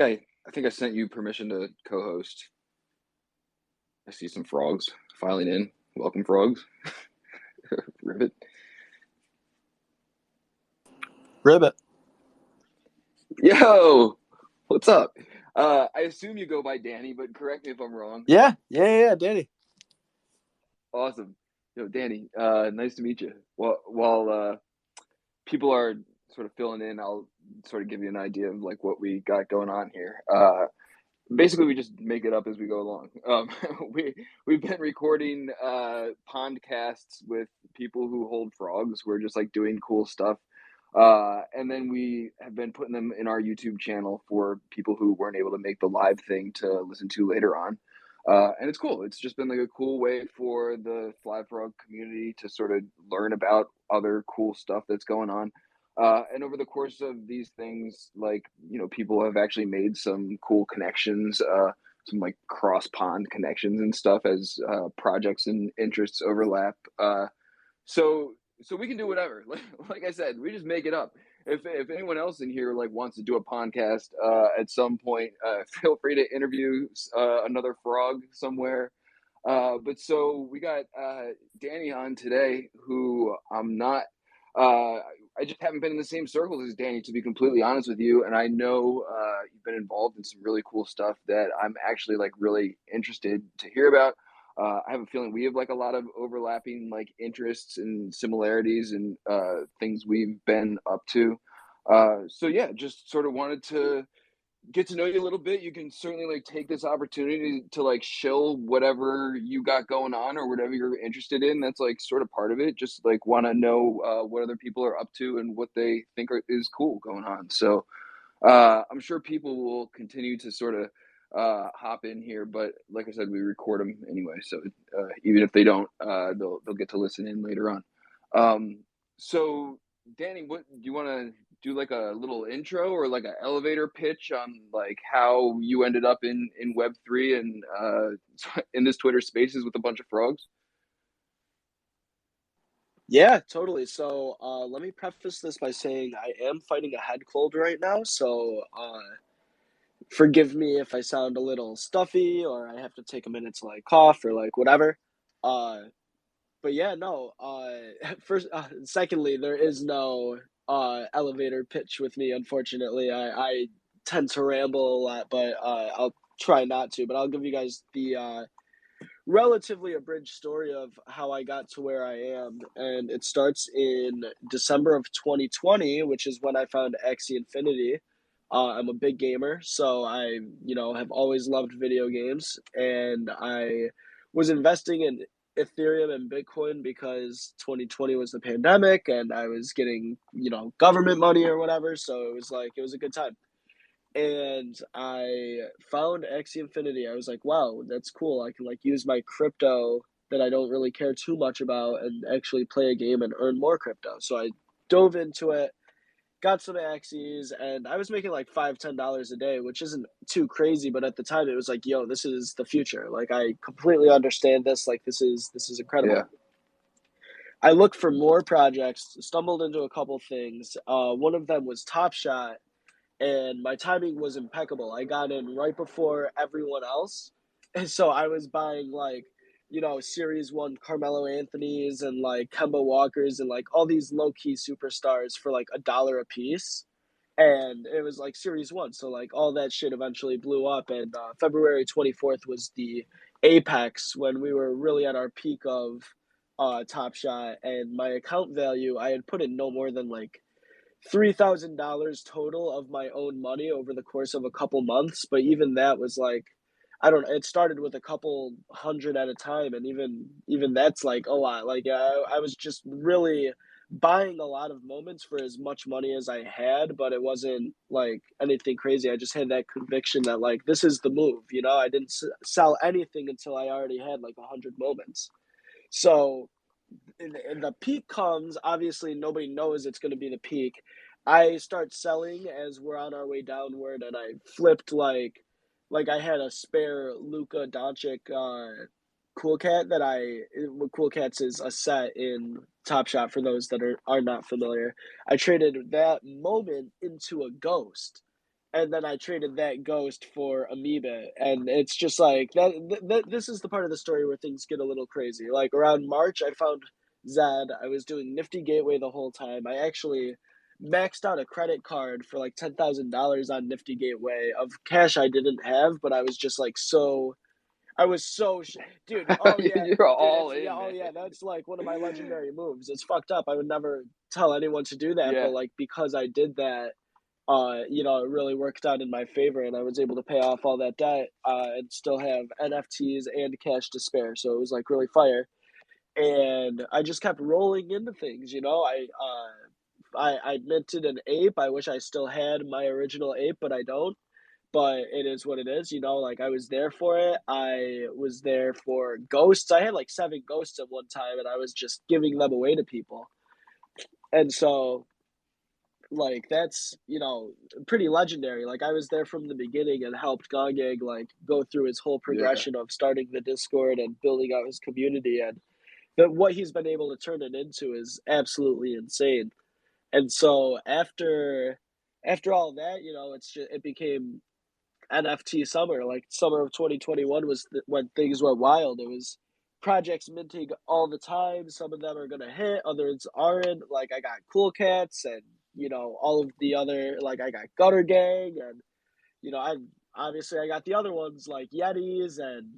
I think I sent you permission to co-host. I see some frogs filing in. Welcome, frogs. Ribbit. Ribbit. Yo, what's up? I assume you go by Danny, but correct me if I'm wrong. Yeah, Danny. Awesome. Yo, Danny, nice to meet you. Well, while people are sort of filling in, I'll sort of give you an idea of like what we got going on here. Basically, we just make it up as we go along. We've been recording podcasts with people who hold frogs. We're just like doing cool stuff, and then we have been putting them in our YouTube channel for people who weren't able to make the live thing to listen to later on. And it's cool. It's just been like a cool way for the fly frog community to sort of learn about other cool stuff that's going on. And over the course of these things, like, people have actually made some cool connections, some like cross pond connections and stuff as projects and interests overlap. So we can do whatever. Like I said, we just make it up. If anyone else in here like wants to do a podcast at some point, feel free to interview another frog somewhere. But so we got Danny on today, who I'm not. I just haven't been in the same circles as Danny, to be completely honest with you. And I know you've been involved in some really cool stuff that I'm actually like really interested to hear about. I have a feeling we have like a lot of overlapping like interests and similarities and things we've been up to. So yeah, just sort of wanted to get to know you a little bit. You can certainly like take this opportunity to like shill whatever you got going on or whatever you're interested in. That's like sort of part of it. Just like want to know what other people are up to and what they think is cool going on. So I'm sure people will continue to sort of hop in here, but like I said, we record them anyway. So even if they don't, they'll get to listen in later on. So Danny, what do you want to do, like a little intro or like an elevator pitch on like how you ended up in Web3 and in this Twitter Spaces with a bunch of frogs? Yeah, totally. So let me preface this by saying I am fighting a head cold right now. So forgive me if I sound a little stuffy or I have to take a minute to like cough or like whatever. Uh, but yeah, no. Secondly, there is no elevator pitch with me. Unfortunately, I tend to ramble a lot, but I'll try not to. But I'll give you guys the relatively abridged story of how I got to where I am. And it starts in December of 2020, which is when I found Axie Infinity. I'm a big gamer, so I, have always loved video games, and I was investing in Ethereum and Bitcoin because 2020 was the pandemic, and I was getting, government money or whatever. So it was a good time, and I found Axie Infinity. I was like, wow, that's cool. I can like use my crypto that I don't really care too much about and actually play a game and earn more crypto. So I dove into it, got some Axies, and I was making like $5-10 a day, which isn't too crazy, but at the time it was like, yo, this is the future. Like I completely understand this. Like this is incredible. Yeah. I looked for more projects, stumbled into a couple things. One of them was Top Shot, and my timing was impeccable. I got in right before everyone else, and so I was buying like, Series One Carmelo Anthony's and like Kemba Walker's and like all these low key superstars for like $1 a piece, and it was like Series One. So like all that shit eventually blew up, and February 24th was the apex when we were really at our peak of Top Shot, and my account value I had put in no more than like $3,000 total of my own money over the course of a couple months. But even that was like, I don't know, it started with a couple hundred at a time, and even that's like a lot. Like I was just really buying a lot of moments for as much money as I had, but it wasn't like anything crazy. I just had that conviction that like this is the move. I didn't sell anything until I already had like 100 moments. So and the peak comes, obviously nobody knows it's going to be the peak. I start selling as we're on our way downward, and I flipped like I had a spare Luka Doncic Cool Cat Cool Cats is a set in Top Shot for those that are not familiar. I traded that moment into a ghost, and then I traded that ghost for Amoeba, and it's just like that. This is the part of the story where things get a little crazy. Like around March, I found Zed. I was doing Nifty Gateway the whole time. I actually maxed out a credit card for like $10,000 on Nifty Gateway of cash I didn't have, but I was just like so. I was so, dude. Oh yeah, You're dude. all It's yeah. in, Oh man. yeah. That's like one of my legendary moves. It's fucked up. I would never tell anyone to do that, Yeah, but like because I did that, it really worked out in my favor, and I was able to pay off all that debt, and still have NFTs and cash to spare. So it was like really fire, and I just kept rolling into things. I minted an ape. I wish I still had my original ape, but I don't. But it is what it is, like I was there for it. I was there for ghosts. I had like 7 ghosts at one time, and I was just giving them away to people. And so like that's pretty legendary. Like I was there from the beginning and helped Gogeg like go through his whole yeah, progression of starting the Discord and building out his community, and that what he's been able to turn it into is absolutely insane. And so after all that, it became NFT summer. Like summer of 2021 was when things went wild. It was projects minting all the time. Some of them are gonna hit, others aren't. Like I got Cool Cats and all of the other, like I got Gutter Gang, and I obviously I got the other ones like Yetis and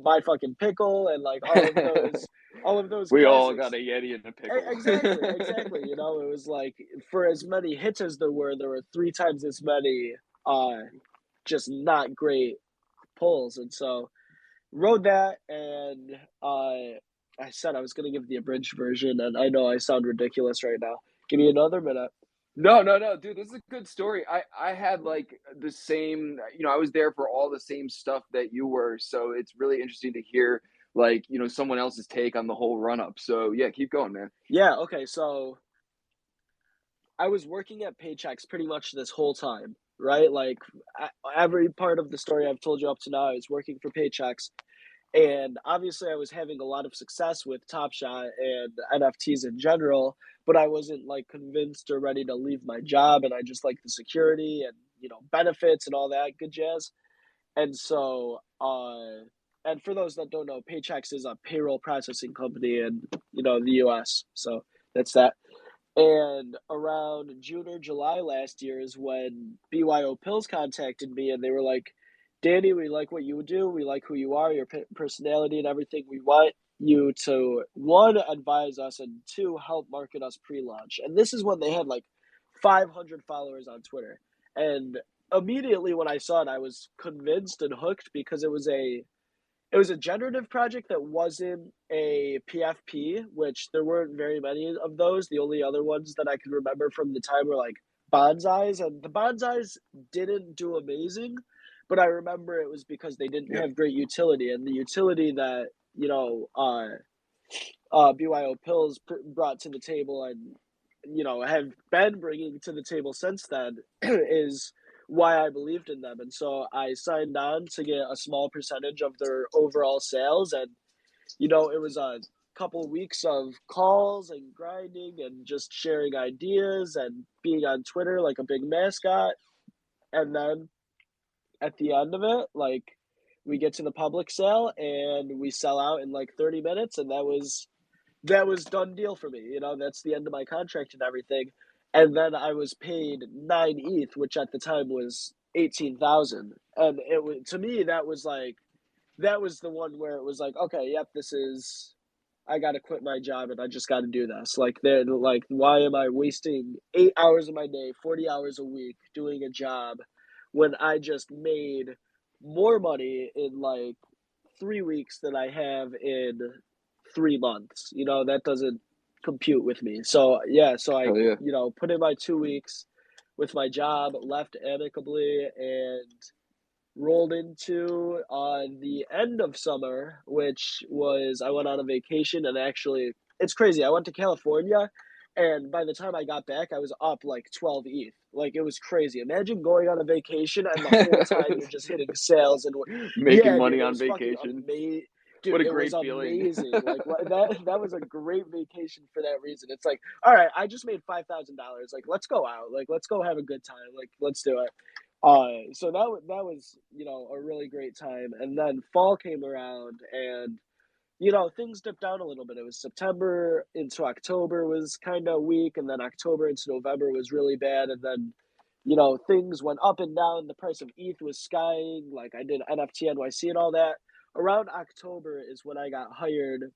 My Fucking Pickle and like yeah. all of those We all got classics. a Yeti in a pickle. Exactly. It was like for as many hits as there were 3 times as many uh just not great pulls. And so rode that, and I said I was going to give the abridged version, and I know I sound ridiculous right now. Give me another minute. No, no, no, dude, this is a good story. I had like the same, I was there for all the same stuff that you were, so it's really interesting to hear like, someone else's take on the whole run up. So yeah, keep going, man. Yeah, okay, so I was working at Paychecks pretty much this whole time, right? Like every part of the story I've told you up to now, I was working for Paychecks. And obviously, I was having a lot of success with Top Shot and NFTs in general, but I wasn't like convinced or ready to leave my job. And I just like the security and, benefits and all that good jazz. And so, and for those that don't know, Paychex is a payroll processing company in, the US. So that's that. And around June or July last year is when BYO Pills contacted me, and they were like, Danny, we like what you do. We like who you are, your personality, and everything. We want you to, one, advise us, and two, help market us pre launch. And this is when they had like 500 followers on Twitter. And immediately when I saw it, I was convinced and hooked because it was a generative project that wasn't a PFP, which there weren't very many of those. The only other ones that I can remember from the time were like bonsais, and the bonsais didn't do amazing, but I remember it was because they didn't Yeah. have great utility, and the utility that BYO Pills brought to the table and have been bringing to the table since then is why I believed in them. And so I signed on to get a small percentage of their overall sales. And, it was a couple weeks of calls and grinding and just sharing ideas and being on Twitter like a big mascot. And then at the end of it, like we get to the public sale and we sell out in like 30 minutes. And that was done deal for me. That's the end of my contract and everything. And then I was paid 9 ETH, which at the time was 18,000. And it was, to me, that was the one where it was like, okay, yep, I got to quit my job and I just got to do this. Like, why am I wasting 8 hours of my day, 40 hours a week doing a job when I just made more money in like 3 weeks than I have in 3 months. That doesn't compute with me. So yeah, so I Hell yeah. put in my 2 weeks with my job, left amicably, and rolled into the end of summer, which was I went on a vacation, and actually it's crazy. I went to California, and by the time I got back, I was up like 12 ETH. Like it was crazy. Imagine going on a vacation and the whole time you're just hitting sales and Making yeah, dude, money it on was fucking vacation. amazing. Dude, What a it was great feeling. amazing. Like that was a great vacation for that reason. It's like, all right, I just made $5,000. Like, let's go out. Like, let's go have a good time. Like, let's do it. So that was, a really great time. And then fall came around and, things dipped down a little bit. It was September into October was kind of weak, and then October into November was really bad. And then, things went up and down. The price of ETH was skying. Like I did NFT NYC and all that. Around October is when I got hired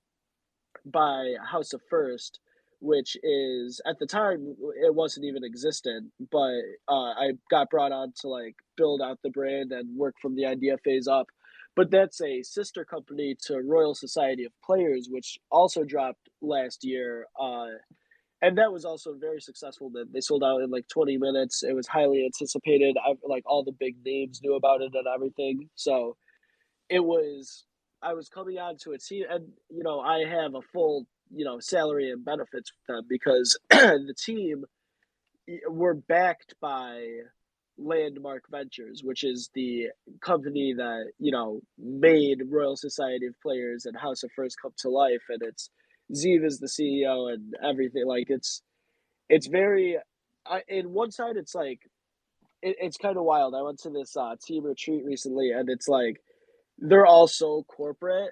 by House of First, which is at the time it wasn't even existent, but I got brought on to like build out the brand and work from the idea phase up. But that's a sister company to Royal Society of Players, which also dropped last year. And that was also very successful. That they sold out in like 20 minutes. It was highly anticipated. Like all the big names knew about it and everything. So it was I was coming on to a team, and I have a full salary and benefits with them because the team were backed by Landmark Ventures, which is the company that made Royal Society of Players and House of First come to life, and it's Zeev is the CEO and everything. Like it's very. In one side, it's like it's kind of wild. I went to this team retreat recently, and it's like they're all so corporate,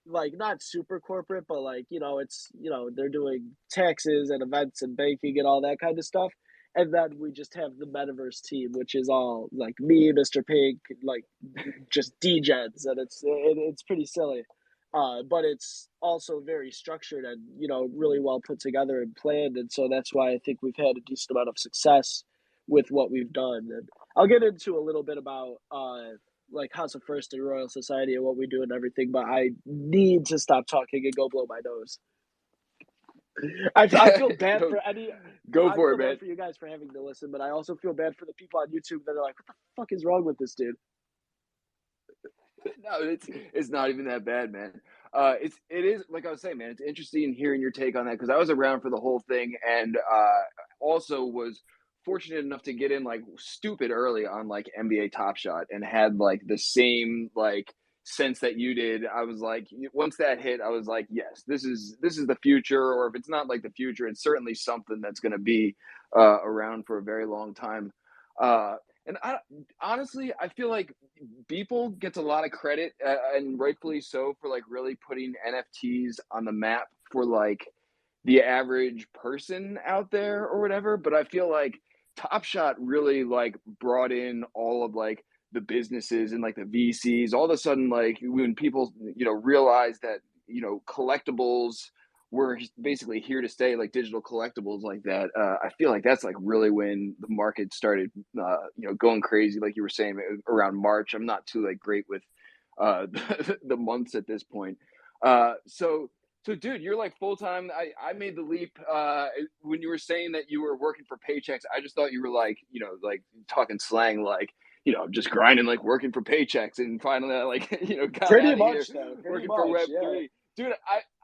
like not super corporate, but like it's they're doing taxes and events and banking and all that kind of stuff. And then we just have the metaverse team, which is all like me, Mr. Pink, like just degens, and it's pretty silly. But it's also very structured and really well put together and planned, and so that's why I think we've had a decent amount of success with what we've done. And I'll get into a little bit about like House of First and Royal Society and what we do and everything, but I need to stop talking and go blow my nose. I feel bad No, for any. go I for feel it, man. bad for you guys for having to listen, but I also feel bad for the people on YouTube that are like, "What the fuck is wrong with this dude?" No, it's not even that bad, man. It is like I was saying, man. It's interesting hearing your take on that because I was around for the whole thing, and also was fortunate enough to get in like stupid early on like NBA Top Shot, and had like the same like sense that you did. I was like, once that hit, I was like, yes, this is the future, or if it's not like the future, it's certainly something that's going to be around for a very long time. And honestly, I feel like Beeple gets a lot of credit, and rightfully so, for like really putting NFTs on the map for like the average person out there or whatever. But I feel like Top Shot really like brought in all of like the businesses and like the VCs. All of a sudden, like when people realize that collectibles were basically here to stay, like digital collectibles like that. I feel like that's like really when the market started, going crazy. Like you were saying around March. I'm not too like great with the months at this point. So dude, you're like full time. I made the leap when you were saying that you were working for paychecks. I just thought you were like like talking slang, like just grinding, like working for paychecks, and finally I like got Pretty out of here much, though. Pretty working for much, Web yeah. three. Dude,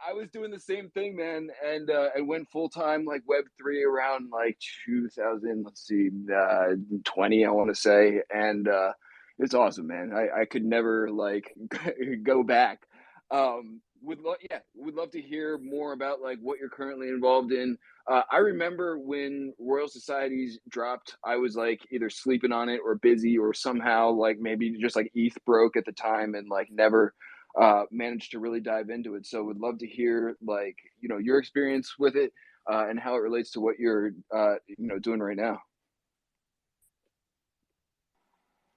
I was doing the same thing, man, and I went full time like Web three around like 2000. Let's see, 20. I want to say, and it's awesome, man. I could never like go back. Would love to hear more about like what you're currently involved in. I remember when Royal Societies dropped, I was like either sleeping on it or busy or somehow like maybe just like ETH broke at the time and like never managed to really dive into it. So would love to hear like your experience with it and how it relates to what you're doing right now.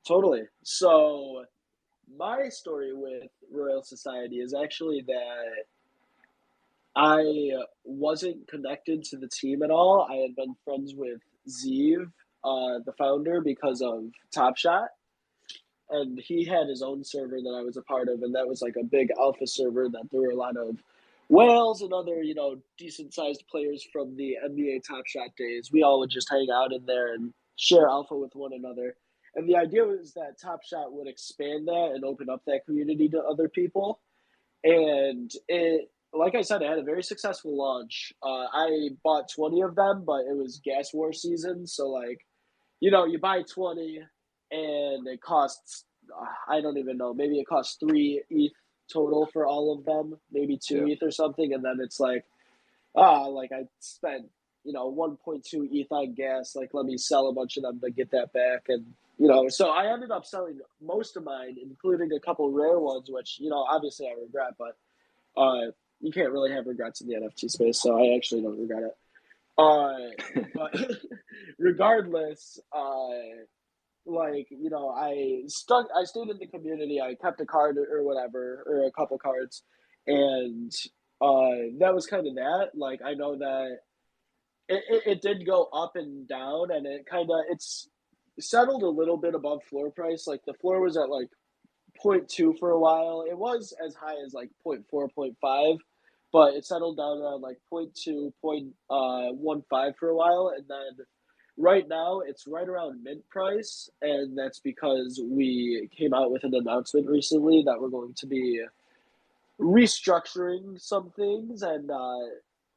Totally. So my story with Royal Society is actually that I wasn't connected to the team at all. I had been friends with Zeev, the founder, because of Top Shot, and he had his own server that I was a part of, and that was like a big alpha server that there were a lot of whales and other decent sized players from the NBA Top Shot days. We all would just hang out in there and share alpha with one another. And the idea was that Top Shot would expand that and open up that community to other people. And it, like I said, it had a very successful launch. I bought 20 of them, but it was gas war season, so like you buy 20 and it costs, I don't even know, maybe it costs 3 ETH total for all of them, maybe 2 Yeah. ETH or something. And then it's like, like I spent, 1.2 ETH on gas. Like, let me sell a bunch of them to get that back. And So I ended up selling most of mine, including a couple rare ones, which, obviously I regret, but you can't really have regrets in the NFT space, so I actually don't regret it. But regardless, I stayed in the community. I kept a card or whatever, or a couple cards, and that was kind of that. Like, I know that it did go up and down, and it's settled a little bit above floor price. Like the floor was at like point 0.2 for a while. It was as high as like point 0.4, point 0.5, but it settled down around like point 0.2, point 0.15 for a while, and then right now it's right around mint price, and that's because we came out with an announcement recently that we're going to be restructuring some things, and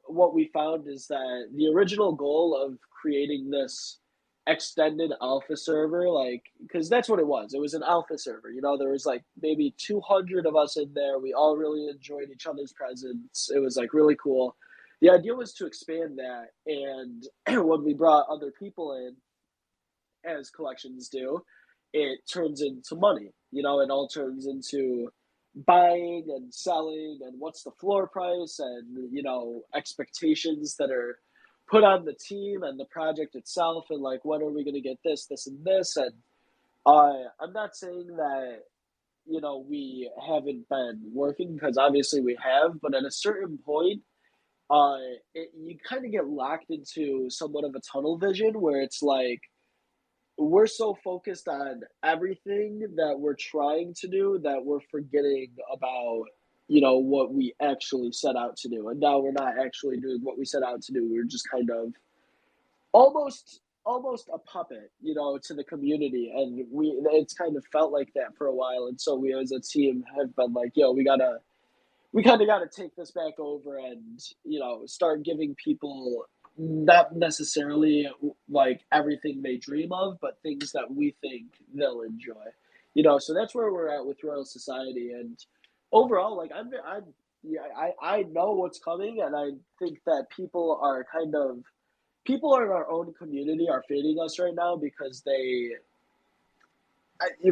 what we found is that the original goal of creating this extended alpha server, like, because that's what it was an alpha server. There was like maybe 200 of us in there. We all really enjoyed each other's presence. It was like really cool. The idea was to expand that, and when we brought other people in, as collections do, it turns into money. It all turns into buying and selling, and what's the floor price, and expectations that are put on the team and the project itself, and like, when are we going to get this and this. And I'm not saying that we haven't been working, because obviously we have, but at a certain point, uh you kind of get locked into somewhat of a tunnel vision, where it's like we're so focused on everything that we're trying to do that we're forgetting about what we actually set out to do. And now we're not actually doing what we set out to do. We're just kind of almost a puppet, to the community, and it's kind of felt like that for a while. And so we as a team have been like, yo, we kind of got to take this back over, and start giving people not necessarily like everything they dream of, but things that we think they'll enjoy. So that's where we're at with Royal Society. And overall, like, yeah, I know what's coming, and I think that people in our own community are fading us right now, because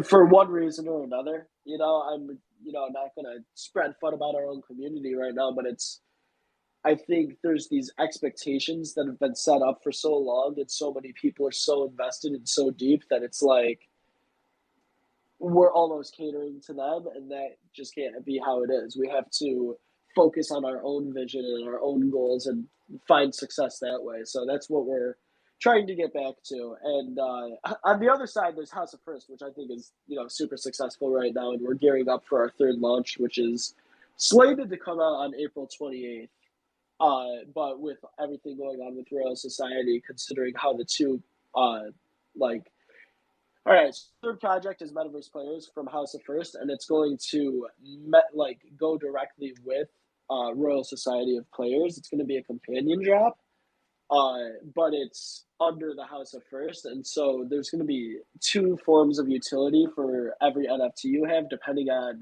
for one reason or another. I'm not gonna spread fun about our own community right now, but I think there's these expectations that have been set up for so long, and so many people are so invested and so deep, that it's like we're almost catering to them, and that just can't be how it is. We have to focus on our own vision and our own goals, and find success that way. So that's what we're trying to get back to. And on the other side, there's House of First, which I think is super successful right now, and we're gearing up for our third launch, which is slated to come out on April 28th. But with everything going on with Royal Society, considering how the two, like, all right, so third project is Metaverse Players from House of First, and it's going to go directly with Royal Society of Players. It's going to be a companion drop, but it's under the House of First, and so there's going to be two forms of utility for every NFT you have, depending on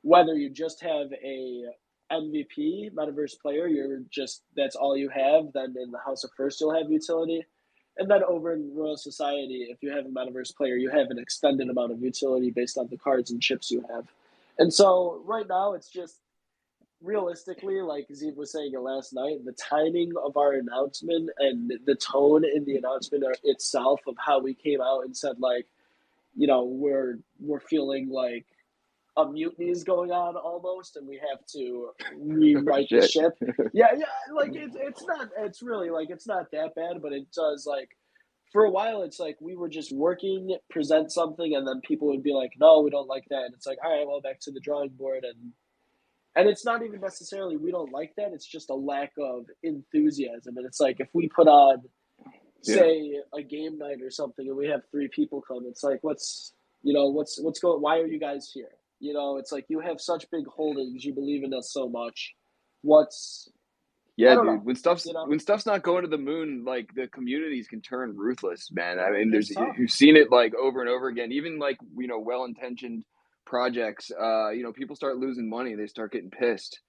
whether you just have a MVP Metaverse player, that's all you have. Then in the House of First, you'll have utility. And then over in Royal Society, if you have a Metaverse player, you have an extended amount of utility based on the cards and chips you have. And so right now, it's just realistically, like Zeev was saying it last night, the timing of our announcement and the tone in the announcement itself, of how we came out and said, like, we're feeling like a mutiny is going on almost, and we have to rewrite the ship. Yeah, like it's really like, it's not that bad, but it does, like, for a while it's like we were just working, present something, and then people would be like, no, we don't like that, and it's like, all right, well, back to the drawing board. And it's not even necessarily we don't like that, it's just a lack of enthusiasm. And it's like, if we put on, say, a game night or something, and we have 3 people come, it's like, what's going, why are you guys here? It's like, you have such big holdings, you believe in us so much. What's I Yeah, don't dude. know. When stuff's not going to the moon, like, the communities can turn ruthless, man. I mean, It's tough. you've seen it like over and over again. Even like, well-intentioned projects. People start losing money, they start getting pissed.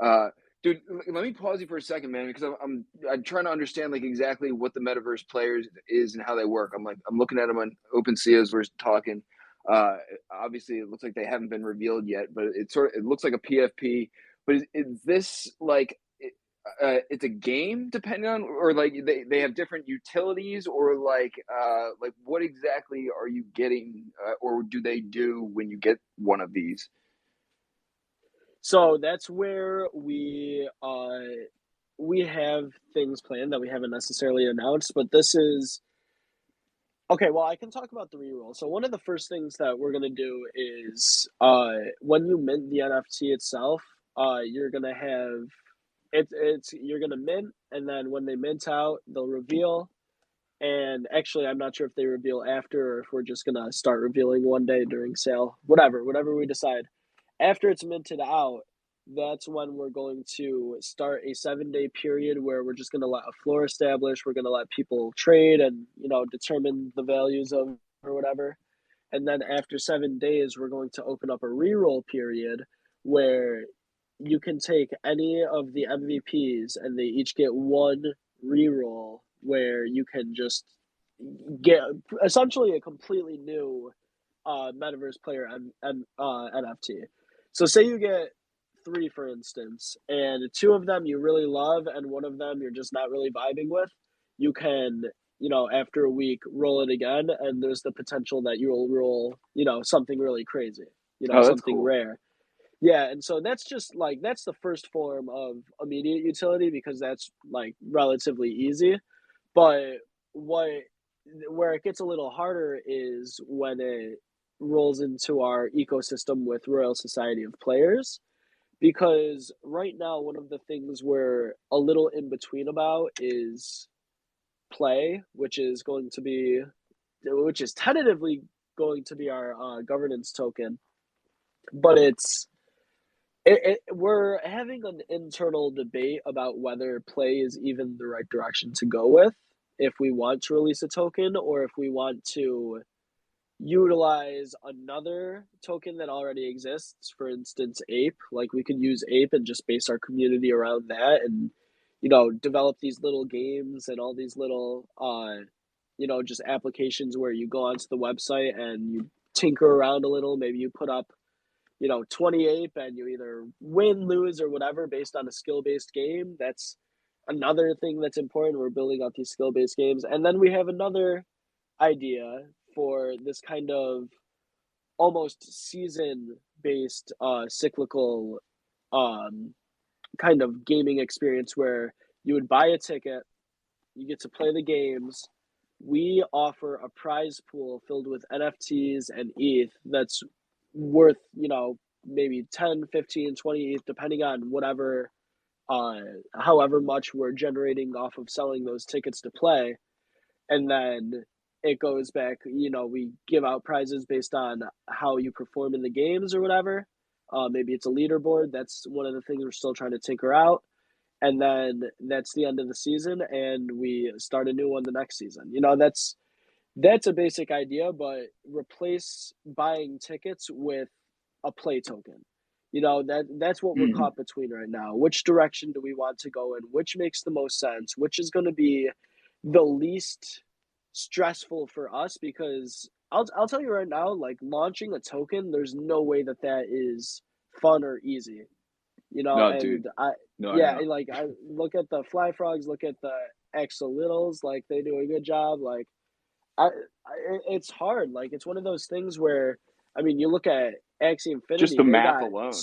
Uh, Dude, let me pause you for a second, man, because I'm trying to understand like exactly what the metaverse players is and how they work. I'm looking at them on OpenSea as we're talking. Uh, Obviously, it looks like they haven't been revealed yet, but it looks like a PFP. But is this like it's a game depending on, or like they have different utilities, or like what exactly are you getting, or do they do when you get one of these? So that's where we have things planned that we haven't necessarily announced, but this is okay. Well, I can talk about the reroll. So one of the first things that we're gonna do is when you mint the NFT itself, you're gonna have it's you're gonna mint, and then when they mint out, they'll reveal. And actually, I'm not sure if they reveal after or if we're just gonna start revealing one day during sale. Whatever we decide. After it's minted out, that's when we're going to start a 7 day period where we're just gonna let a floor establish. We're gonna let people trade and determine the values of or whatever. And then after 7 days, we're going to open up a reroll period where you can take any of the MVPs and they each get one reroll where you can just get essentially a completely new metaverse player NFT. So say you get three, for instance, and two of them you really love and one of them you're just not really vibing with, you can after a week roll it again, and there's the potential that you'll roll something really crazy, Oh, that's something cool. rare. Yeah, and so that's just like that's the first form of immediate utility because that's like relatively easy. But what where it gets a little harder is when it rolls into our ecosystem with Royal Society of Players. Because right now, one of the things we're a little in between about is play, which is tentatively going to be our governance token, but we're having an internal debate about whether play is even the right direction to go with, if we want to release a token or if we want to utilize another token that already exists. For instance, Ape. Like we could use Ape and just base our community around that, and develop these little games and all these little just applications where you go onto the website and you tinker around a little. Maybe you put up 20 Ape and you either win, lose, or whatever based on a skill based game. That's another thing that's important. We're building out these skill based games. And then we have another idea for this kind of almost season based cyclical um, kind of gaming experience where you would buy a ticket, you get to play the games. We offer a prize pool filled with NFTs and ETH that's worth, maybe 10, 15, 20 ETH, depending on uh, however much we're generating off of selling those tickets to play. And then it goes back, we give out prizes based on how you perform in the games or whatever. Maybe it's a leaderboard. That's one of the things we're still trying to tinker out. And then that's the end of the season, and we start a new one the next season. That's a basic idea, but replace buying tickets with a play token. That's what we're Hmm. caught between right now. Which direction do we want to go in? Which makes the most sense? Which is going to be the least stressful for us? Because I'll tell you right now, like launching a token, there's no way that is fun or easy. No, dude. And I No, I yeah, know. and like I look at the Fly Frogs, look at the Exolittles, like they do a good job. Like it's hard. Like it's one of those things where, I mean, you look at Axie Just Infinity, the math alone.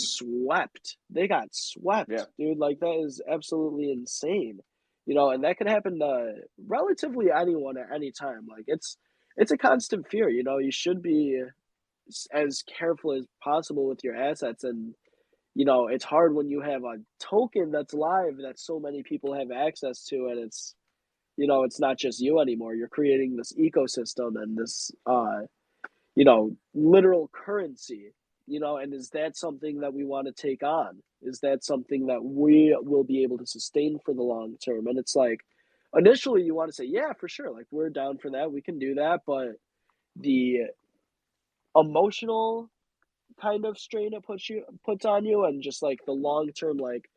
They got Yeah. swept, dude. Like that is absolutely insane. And that could happen to relatively anyone at any time. Like it's a constant fear. You should be as careful as possible with your assets, and it's hard when you have a token that's live that so many people have access to, and it's not just you anymore. You're creating this ecosystem and this literal currency. And is that something that we want to take on? Is that something that we will be able to sustain for the long term? And it's like initially you want to say, yeah, for sure, like we're down for that, we can do that, but the emotional kind of strain it puts on you, and just like the long term, like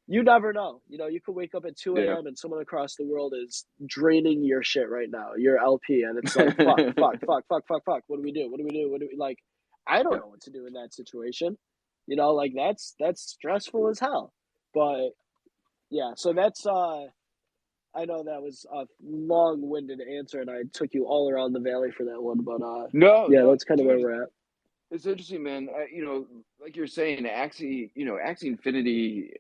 you never know. You know, you could wake up at 2 Yeah. a.m. and someone across the world is draining your shit right now, your LP, and it's like, fuck, fuck, fuck, fuck, fuck, fuck. What do we do? What do we do? What do we like? I don't Yeah. know what to do in that situation. You know, like that's stressful as hell. But yeah, so that's I know that was a long-winded answer, and I took you all around the valley for that one, but No, yeah, no, that's kind of where dude. we're at. It's interesting, man. Like you're saying, Axie Infinity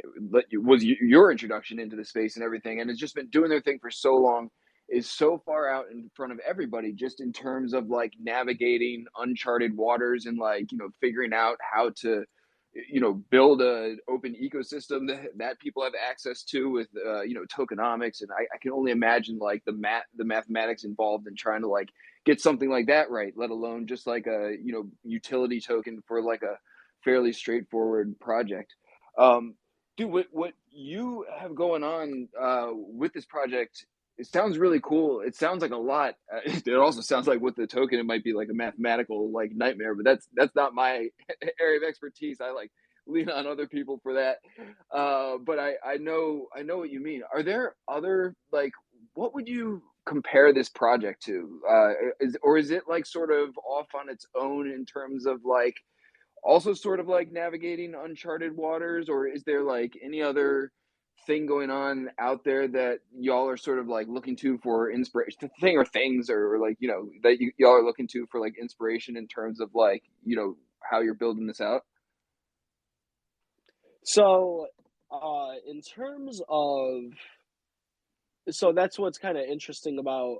was your introduction into the space and everything, and it's just been doing their thing for so long. Is so far out in front of everybody, just in terms of like navigating uncharted waters and like figuring out how to build a open ecosystem that people have access to with tokenomics, and I can only imagine like the mathematics involved in trying to like get something like that right, let alone just like a utility token for like a fairly straightforward project. um Dude, what you have going on with this project, it sounds really cool. It sounds like a lot. It also sounds like with the token, it might be like a mathematical like nightmare, but that's not my area of expertise. I like lean on other people for that. But I know what you mean. Are there other like what would you compare this project to? Is it like sort of off on its own in terms of like also sort of like navigating uncharted waters, or is there like any other thing going on out there that y'all are sort of like looking to for inspiration, thing or things, or like that y'all are looking to for like inspiration in terms of like how you're building this out? So, in terms of so that's what's kind of interesting about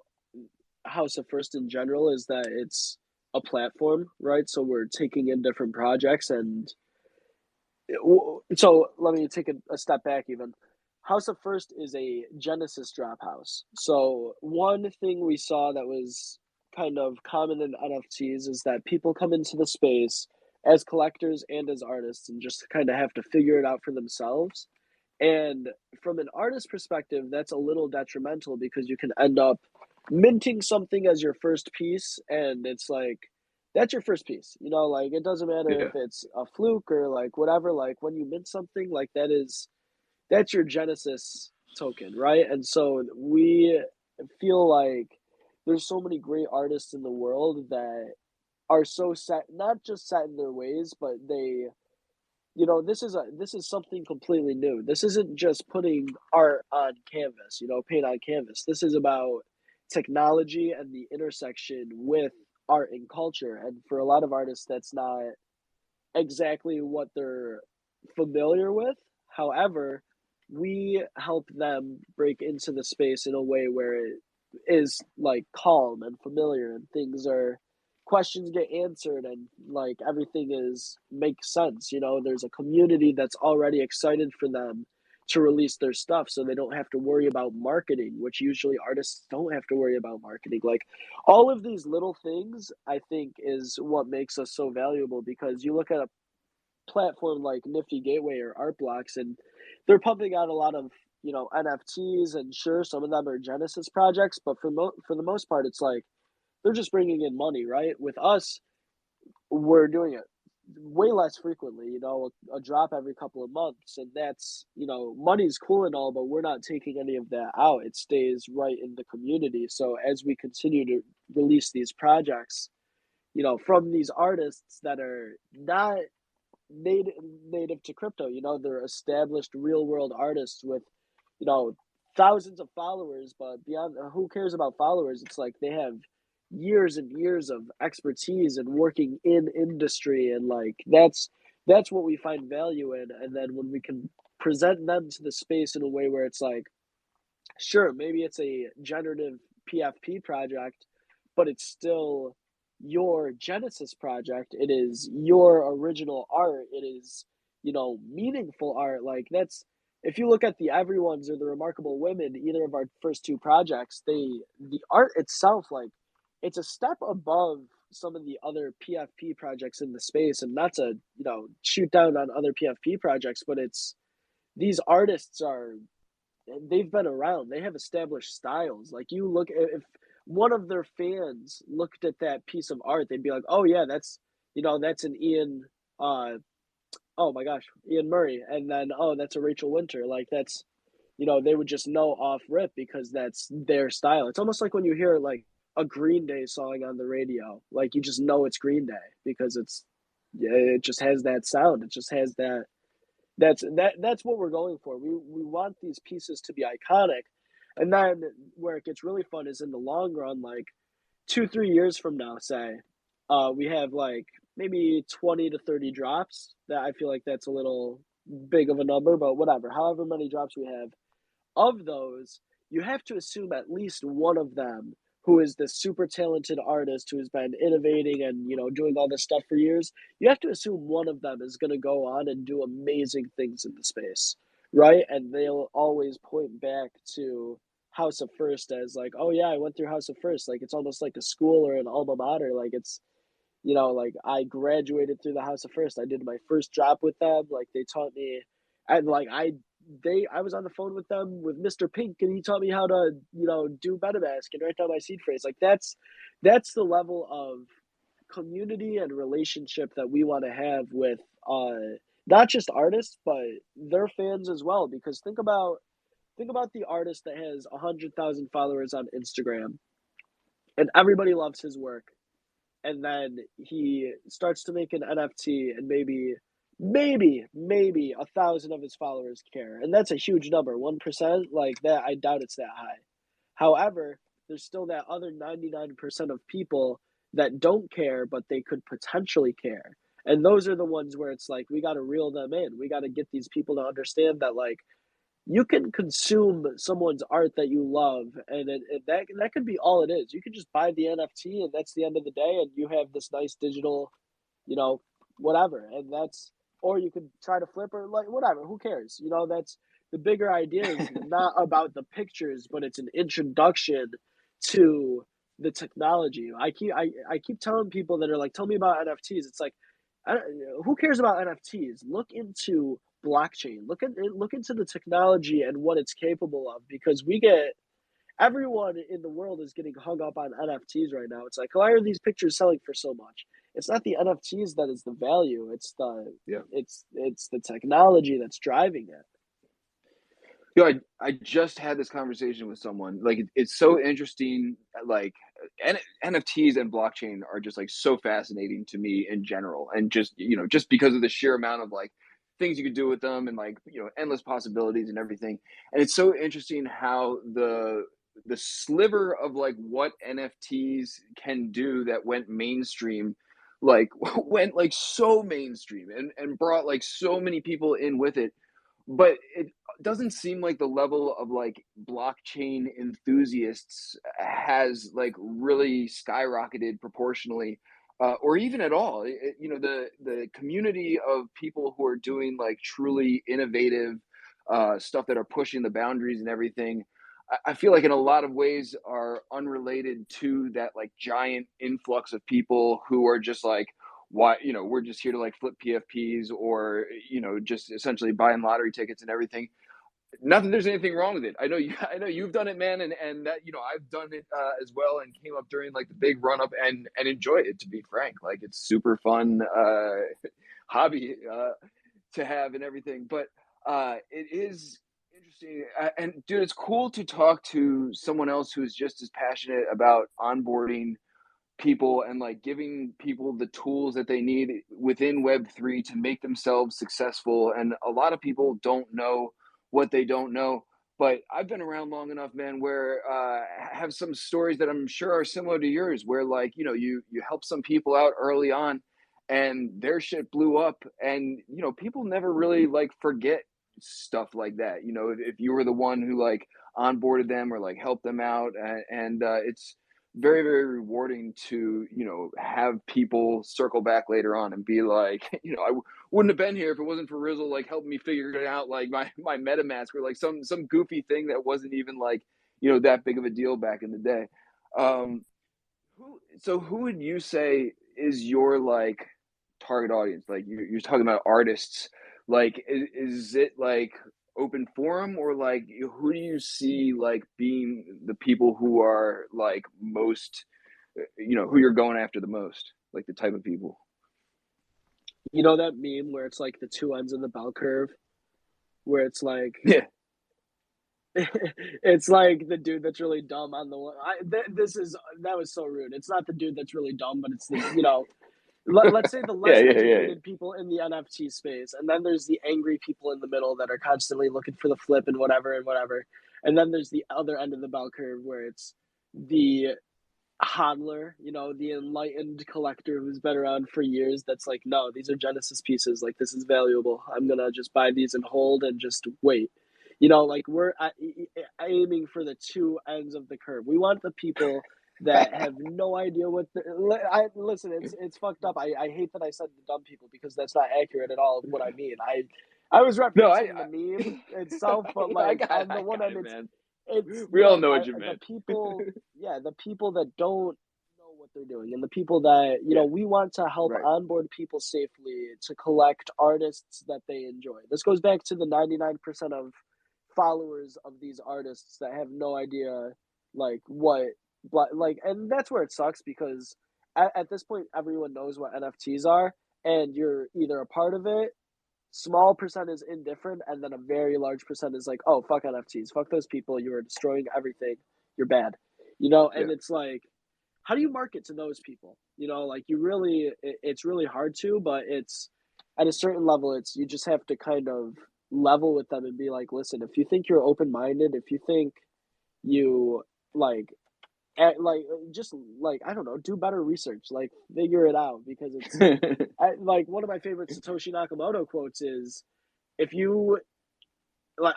House of First in general is that it's a platform, right? So we're taking in different projects, and so let me take a step back. Even House of First is a Genesis drop house. So one thing we saw that was kind of common in NFTs is that people come into the space as collectors and as artists and just kind of have to figure it out for themselves. And from an artist perspective, that's a little detrimental because you can end up minting something as your first piece, and it's like that's your first piece. You know, like it doesn't matter if Yeah. it's a fluke or like whatever. Like when you mint something, like that's your Genesis token, right? And so we feel like there's so many great artists in the world that are so set, not just set in their ways, but they this is something completely new. This isn't just putting art on canvas, paint on canvas. This is about technology and the intersection with art and culture. And for a lot of artists, that's not exactly what they're familiar with. However, we help them break into the space in a way where it is like calm and familiar, and things are questions get answered, and like everything is makes sense. There's a community that's already excited for them to release their stuff, so they don't have to worry about marketing, which usually artists don't have to worry about marketing. Like all of these little things, I think, is what makes us so valuable, because you look at a platform like Nifty Gateway or Art Blocks, and they're pumping out a lot of NFTs, and sure, some of them are Genesis projects, but for the most part, it's like they're just bringing in money, right? With us, we're doing it way less frequently, a drop every couple of months, and that's money's cool and all, but we're not taking any of that out. It stays right in the community. So as we continue to release these projects, from these artists that are not native native to crypto. They're established real world artists with, you know, thousands of followers, but beyond who cares about followers? It's like they have years and years of expertise and working in industry, and like that's what we find value in. And then when we can present them to the space in a way where it's like, sure, maybe it's a generative PFP project, but it's still your Genesis project. It is your original art. It is, meaningful art. Like that's if you look at the Everyone's or the Remarkable Women, either of our first two projects, the art itself, like it's a step above some of the other PFP projects in the space. And not to, shoot down on other PFP projects, but it's these artists are they've been around. They have established styles. Like you look if one of their fans looked at that piece of art, they'd be like, "Oh yeah, that's that's an Ian uh oh my gosh, Ian Murray, and then oh, that's a Rachel Winter. Like that's they would just know off rip because that's their style. It's almost like when you hear like a Green Day song on the radio, like you just know it's Green Day because yeah, it just has that sound. It just has that. That's what we're going for. We want these pieces to be iconic, and then where it gets really fun is in the long run, like 2 3 years from now, say, we have like maybe 20 to 30 drops. That I feel like that's a little big of a number, but whatever. However many drops we have, of those, you have to assume at least one of them who is this super talented artist who's been innovating and doing all this stuff for years. You have to assume one of them is going to go on and do amazing things in the space, right? And they'll always point back to House of First as like, oh yeah, I went through House of First. Like it's almost like a school or an alma mater. Like it's like I graduated through the House of First. I did my first job with them. Like they taught me, and like I was on the phone with them with Mr. Pink, and he taught me how to do MetaMask and write down my seed phrase. Like that's the level of community and relationship that we want to have with not just artists but their fans as well. Because think about the artist that has 100,000 followers on Instagram, and everybody loves his work, and then he starts to make an NFT, and maybe 1,000 of his followers care, and that's a huge number. 1%, like that, I doubt it's that high. However, there's still that other 99% of people that don't care, but they could potentially care, and those are the ones where it's like we got to reel them in. We got to get these people to understand that like you can consume someone's art that you love, and that could be all it is. You could just buy the NFT, and that's the end of the day, and you have this nice digital, you know, whatever, and that's or you could try to flip or like whatever. Who cares? That's the bigger idea is not about the pictures, but it's an introduction to the technology. I keep telling people that are like, tell me about NFTs. It's like, I, who cares about NFTs? Look into blockchain. Look into the technology and what it's capable of, because everyone in the world is getting hung up on NFTs right now. It's like, why are these pictures selling for so much? It's not the NFTs that is the value. It's the Yeah. it's the technology that's driving it. I just had this conversation with someone. Like, it's so interesting. Like, NFTs and blockchain are just like so fascinating to me in general, and just because of the sheer amount of like things you could do with them, and like endless possibilities and everything. And it's so interesting how the sliver of like what NFTs can do that went mainstream, like went like so mainstream and brought like so many people in with it, but it doesn't seem like the level of like blockchain enthusiasts has like really skyrocketed proportionally, or even at all. The community of people who are doing like truly innovative stuff that are pushing the boundaries and everything, I feel like in a lot of ways are unrelated to that like giant influx of people who are just like, why, we're just here to like flip PFPs, or just essentially buying lottery tickets and everything. Not that there's anything wrong with it. I know you I know you've done it, man, and that I've done it as well, and came up during like the big run up and enjoyed it, to be frank. Like, it's super fun hobby to have and everything. But it is interesting, and dude, it's cool to talk to someone else who's just as passionate about onboarding people and like giving people the tools that they need within Web3 to make themselves successful. And a lot of people don't know what they don't know. But I've been around long enough, man, where have some stories that I'm sure are similar to yours, where like you help some people out early on, and their shit blew up, and people never really like forget stuff like that. If you were the one who like onboarded them or like helped them out, and it's very, very rewarding to have people circle back later on and be like, wouldn't have been here if it wasn't for Rizzle like helping me figure it out, like my MetaMask, or like some goofy thing that wasn't even like that big of a deal back in the day. Who would you say is your like target audience? Like, you're talking about artists. Like, is it like open forum, or like who do you see like being the people who are like most, who you're going after the most, like the type of people? You know that meme where it's like the two ends of the bell curve, where it's like Yeah, it's like the dude that's really dumb on the one. This is that was so rude. It's not the dude that's really dumb, but it's the let's say the yeah, less yeah, yeah, yeah. educated people in the NFT space, and then there's the angry people in the middle that are constantly looking for the flip and whatever, and then there's the other end of the bell curve where it's the hodler, the enlightened collector who's been around for years. That's like, no, these are Genesis pieces. Like this is valuable. I'm gonna just buy these and hold and just wait. Like we're aiming for the two ends of the curve. We want the people that have no idea what I listen. It's fucked up. I hate that I said the dumb people because that's not accurate at all of what I mean. I was No, referencing the meme itself, but like on the I one got end, it, man. it's We all know what you the meant. people, yeah, the people that don't know what they're doing, and the people that Yeah, we want to help right. onboard people safely to collect artists that they enjoy. This goes back to the 99% of followers of these artists that have no idea like what like, and that's where it sucks because at this point everyone knows what NFTs are, and you're either a part of it. Small percent is indifferent, and then a very large percent is like, oh, fuck NFTs, fuck those people, you are destroying everything, you're bad, Yeah, and it's like, how do you market to those people? Like you really, it's really hard to, but it's at a certain level, it's you just have to kind of level with them and be like, listen, if you think you're open minded, if you think you like like just like I don't know, do better research, like figure it out because it's like one of my favorite Satoshi Nakamoto quotes is if you like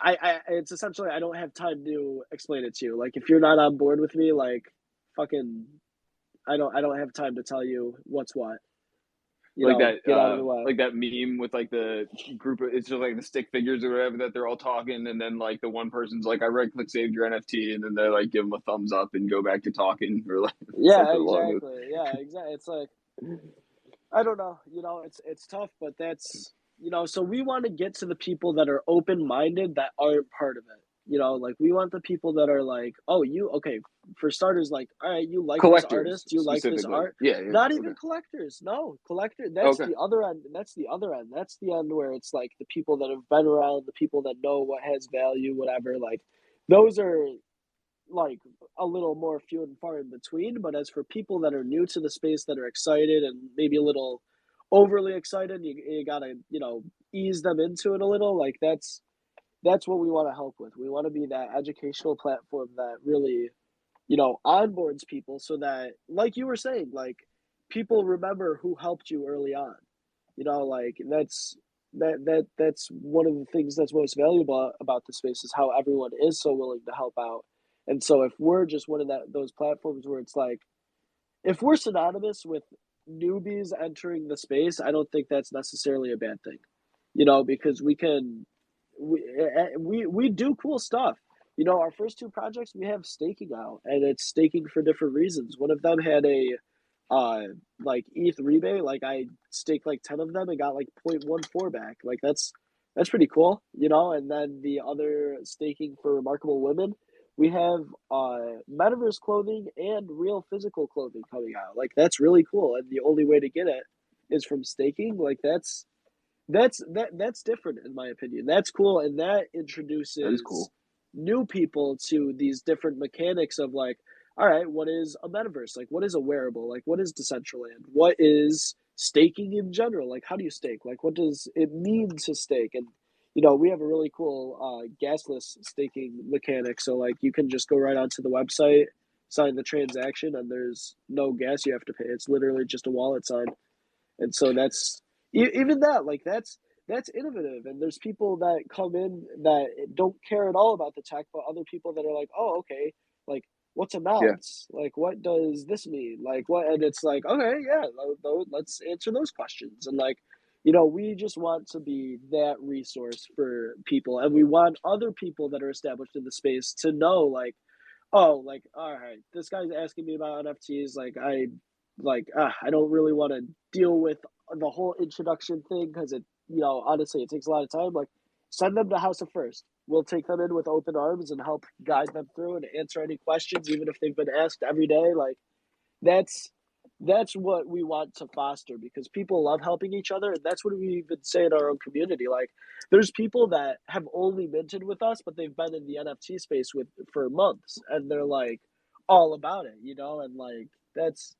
it's essentially I don't have time to explain it to you. Like if you're not on board with me, like fucking I don't have time to tell you what's what. Get out of the way. like that meme with like the group of, it's just like the stick figures or whatever that they're all talking, and then like the one person's like, I right click saved your NFT, and then they like give them a thumbs up and go back to talking or like Yeah, something along those. exactly. Yeah, exactly. It's like I don't know. It's tough, but that's So we want to get to the people that are open minded that aren't part of it. Like we want the people that are like, oh, you okay? For starters, like, all right, you like this Collectors artist, you like this specifically. art. Yeah, yeah, Not okay, even collectors. No, collector. That's okay, the other end. That's the other end. That's the end where it's like the people that have been around, the people that know what has value, whatever. Like, those are like a little more few and far in between. But as for people that are new to the space that are excited and maybe a little overly excited, you gotta ease them into it a little. Like that's what we want to help with. We want to be that educational platform that really onboards people so that, like you were saying, like people remember who helped you early on. Like that's one of the things that's most valuable about the space is how everyone is so willing to help out. And so if we're just one of those platforms where it's like if we're synonymous with newbies entering the space, I don't think that's necessarily a bad thing. Because we do cool stuff. Our first two projects we have staking out, and it's staking for different reasons. One of them had a uh like ETH rebate. Like I staked like 10 of them and got like 0.14 back. Like that's pretty cool. And then the other staking for remarkable women, we have metaverse clothing and real physical clothing coming out. Like that's really cool. And the only way to get it is from staking. Like that's different in my opinion. That's cool, and that that is introduces cool. new people to these different mechanics of like, all right, what is a metaverse? Like, what is a wearable? Like, what is Decentraland? What is staking in general? Like, how do you stake? Like, what does it mean to stake? And we have a really cool gasless staking mechanic. So like, you can just go right onto the website, sign the transaction, and there's no gas you have to pay. It's literally just a wallet sign. And so that's even that like that's innovative, and there's people that come in that don't care at all about the tech, but other people that are like, oh, okay, like what's a Yeah, mouse, like what does this mean, like what, and it's like, okay, yeah, let's answer those questions. And like we just want to be that resource for people, and we want other people that are established in the space to know like, oh, like, all right, this guy's asking me about NFTs. Like, I don't really want to deal with the whole introduction thing because honestly, it takes a lot of time. Like, send them to House of First. We'll take them in with open arms and help guide them through and answer any questions, even if they've been asked every day. Like, that's that's what we want to foster because people love helping each other. And that's what we even say in our own community. Like, there's people that have only minted with us, but they've been in the NFT space with for months, and they're like all about it, and like that's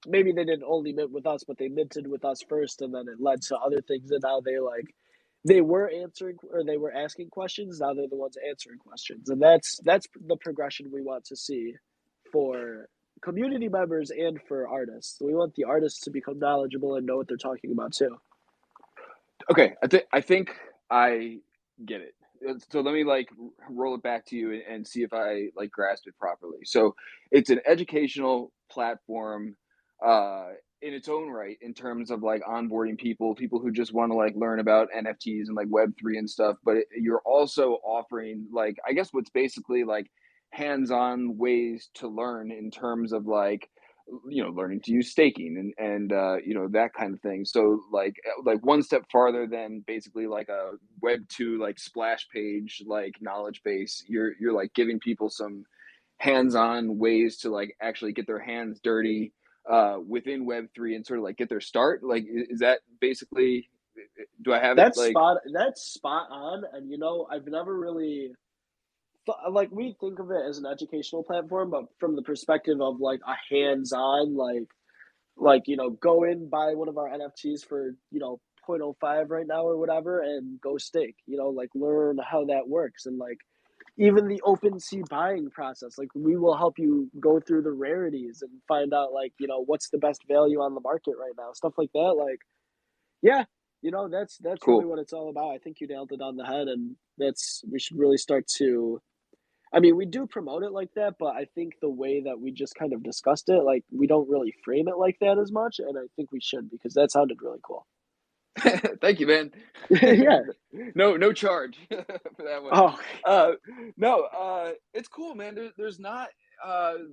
maybe they didn't only mint with us, but they minted with us first, and then it led to other things, and now they were answering or they were asking questions. Now they're the ones answering questions, and that's the progression we want to see for community members and for artists. We want the artists to become knowledgeable and know what they're talking about too. Okay, I think I get it. So let me like roll it back to you and see if I like grasped it properly. So it's an educational platform uh in its own right in terms of like onboarding people who just want to like learn about NFTs and like web3 and stuff, but you're also offering like I guess what's basically like hands-on ways to learn in terms of like learning to use staking and that kind of thing. So like one step farther than basically like a web 2 like splash page like knowledge base, you're like giving people some hands-on ways to like actually get their hands dirty within web 3 and sort of like get their start. Like is that basically, do I have it like That's spot on. And I've never really like we think of it as an educational platform, but from the perspective of like a hands-on, go in, buy one of our NFTs for zero point zero 0.05 right now or whatever, and go stake. Like learn how that works, and like even the open sea buying process. Like we will help you go through the rarities and find out like what's the best value on the market right now, stuff like that. Like yeah, that's really cool? what it's all about. I think you nailed it on the head, and that's we should really start to. I mean, we do promote it like that, but I think the way that we just kind of discussed it, like we don't really frame it like that as much, and I think we should because that sounded really cool. Thank you, man. Yeah. No charge for that one. Oh, Uh, no, it's cool, man. There's not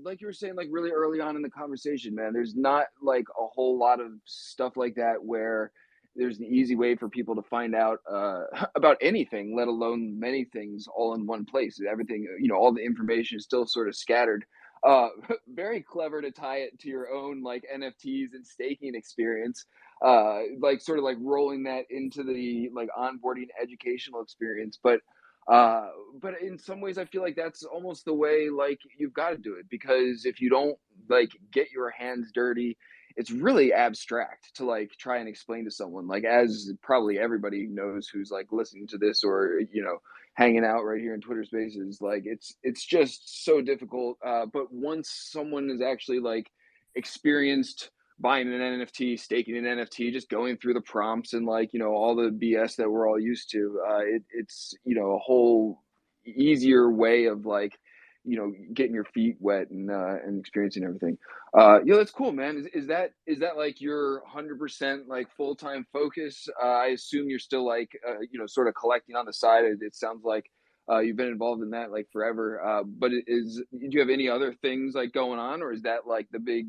like you were saying, like really early on in the conversation, man. There's not like a whole lot of stuff like that where there's an easy way for people to find out about anything, let alone many things, all in one place. Everything, all the information is still sort of scattered. Uh, Very clever to tie it to your own like NFTs and staking experience, like sort of like rolling that into the like onboarding educational experience. Uh but in some ways I feel like that's almost the way like you've got to do it, because if you don't like get your hands dirty, it's really abstract to like try and explain to someone, like as probably everybody knows who's like listening to this or hanging out right here in Twitter spaces. Like it's just so difficult, but once someone is actually like experienced buying an NFT, staking an NFT, just going through the prompts and like all the BS that we're all used to. It's a whole easier way of like getting your feet wet and experiencing everything. That's cool, man. Is that like your 100% like full time focus? I assume you're still like sort of collecting on the side. It sounds like you've been involved in that like forever. But do you have any other things like going on, or is that like the big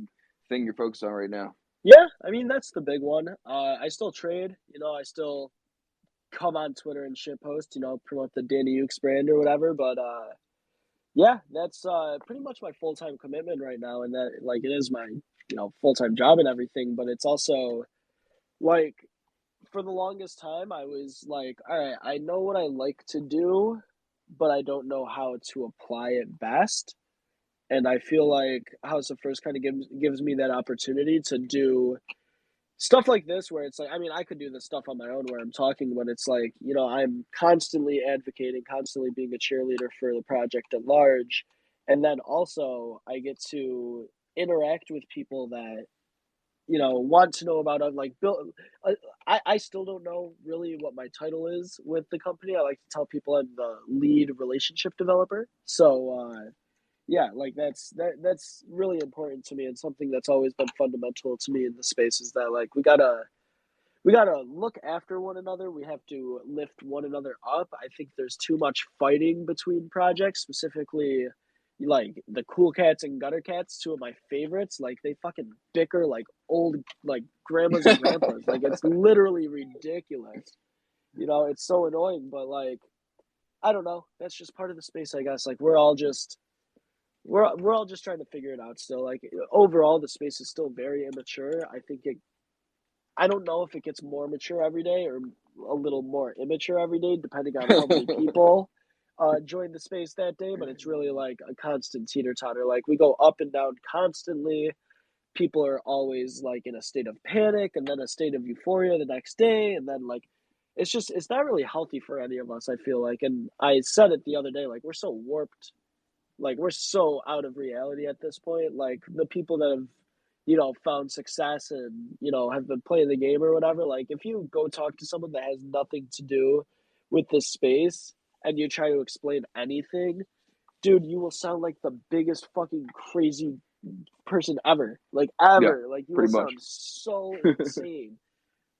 thing you're focused on right now? yeah. I mean, that's the big one. I still trade. I still come on Twitter and shit post. Promote the Dannyukes brand or whatever. But yeah, that's pretty much my full time commitment right now, and that like it is my full time job and everything. But it's also like for the longest time, I was like, all right, I know what I like to do, but I don't know how to apply it best. And I feel like House of First kind of gives me that opportunity to do stuff like this, where it's like, I mean, I could do this stuff on my own where I'm talking, but it's like, I'm constantly advocating, constantly being a cheerleader for the project at large. And then also, I get to interact with people that want to know about like build. I still don't know really what my title is with the company. I like to tell people I'm the lead relationship developer. So yeah, like that's really important to me, and something that's always been fundamental to me in the space is that like we gotta look after one another. We have to lift one another up. I think there's too much fighting between projects, specifically like the Cool Cats and Gutter Cats, two of my favorites. Like they fucking bicker like old like grandmas and grandpas. Like it's literally ridiculous. It's so annoying, but like I don't know. That's just part of the space, I guess. Like we're all just we're all just trying to figure it out still. Like overall, the space is still very immature. I don't know if it gets more mature every day or a little more immature every day, depending on how many people join the space that day. But it's really like a constant teeter totter. Like we go up and down constantly. People are always like in a state of panic and then a state of euphoria the next day, and then like it's not really healthy for any of us. I feel like, and I said it the other day. Like we're so warped, like we're so out of reality at this point. Like the people that have found success and have been playing the game or whatever, like if you go talk to someone that has nothing to do with this space and you try to explain anything, dude, you will sound like the biggest fucking crazy person ever, like Yeah, ever. Like you will pretty much. sound so insane.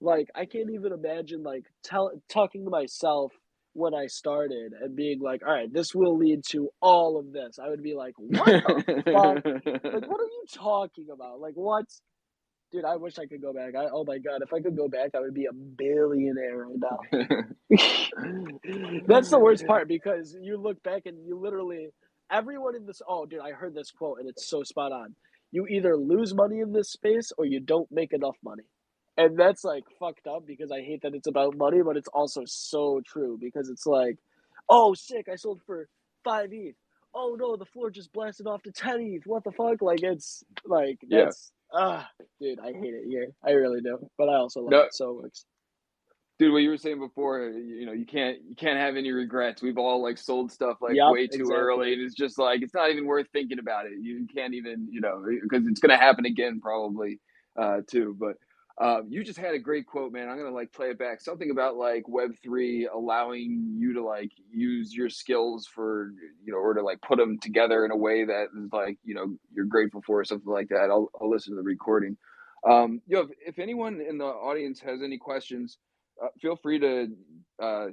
Like I can't even imagine like talking to myself when I started and being like, all right, this will lead to all of this. I would be like, what the fuck? Like, what are you talking about? Like, what? Dude, I wish I could go back. Oh my god, if I could go back, I would be a billionaire right now. That's the worst part because you look back and you literally everyone in this. Oh, dude, I heard this quote and it's so spot on. You either lose money in this space or you don't make enough money. And that's like fucked up because I hate that it's about money, but it's also so true because it's like, oh, sick, I sold for 5 ETH. Oh no, the floor just blasted off to 10 ETH. What the fuck? Like it's like Yeah. that's dude, I hate it here. I really do. But I also love No, it, so it works. dude, what you were saying before, you can't have any regrets. We've all like sold stuff like Yep, way too early, exactly. and it's just like it's not even worth thinking about it. You can't even, because it's gonna happen again probably, too. But you just had a great quote, man. I'm gonna like play it back. Something about like Web3 allowing you to like use your skills for, or to like put them together in a way that is like, you're grateful for or something like that. I'll listen to the recording. If anyone in the audience has any questions, feel free to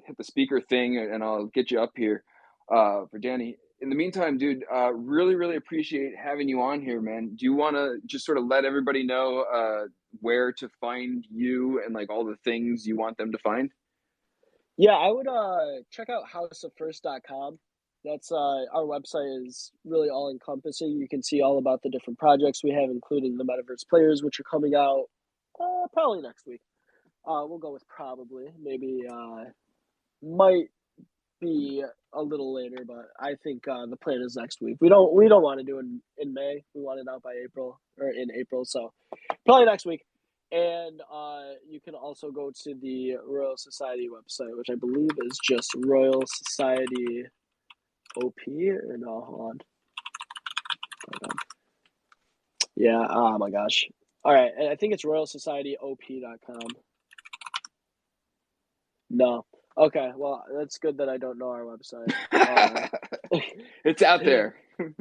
hit the speaker thing and I'll get you up here for Danny. In the meantime, dude, really, really appreciate having you on here, man. Do you want to just sort of let everybody know where to find you and like all the things you want them to find? Yeah, I would check out houseoffirst.com. That's our website is really all encompassing. You can see all about the different projects we have, including the Metaverse players, which are coming out probably next week. We'll go with probably, maybe might be a little later, but I think the plan is next week. We don't want to do it in May. We want it out by April or in April, so probably next week. And you can also go to the Royal Society website, which I believe is just Royal Society OP. Or no, hold on. Yeah, oh my gosh. All right, and I think it's royalsocietyop.com. No. Okay, well, that's good that I don't know our website. It's out there.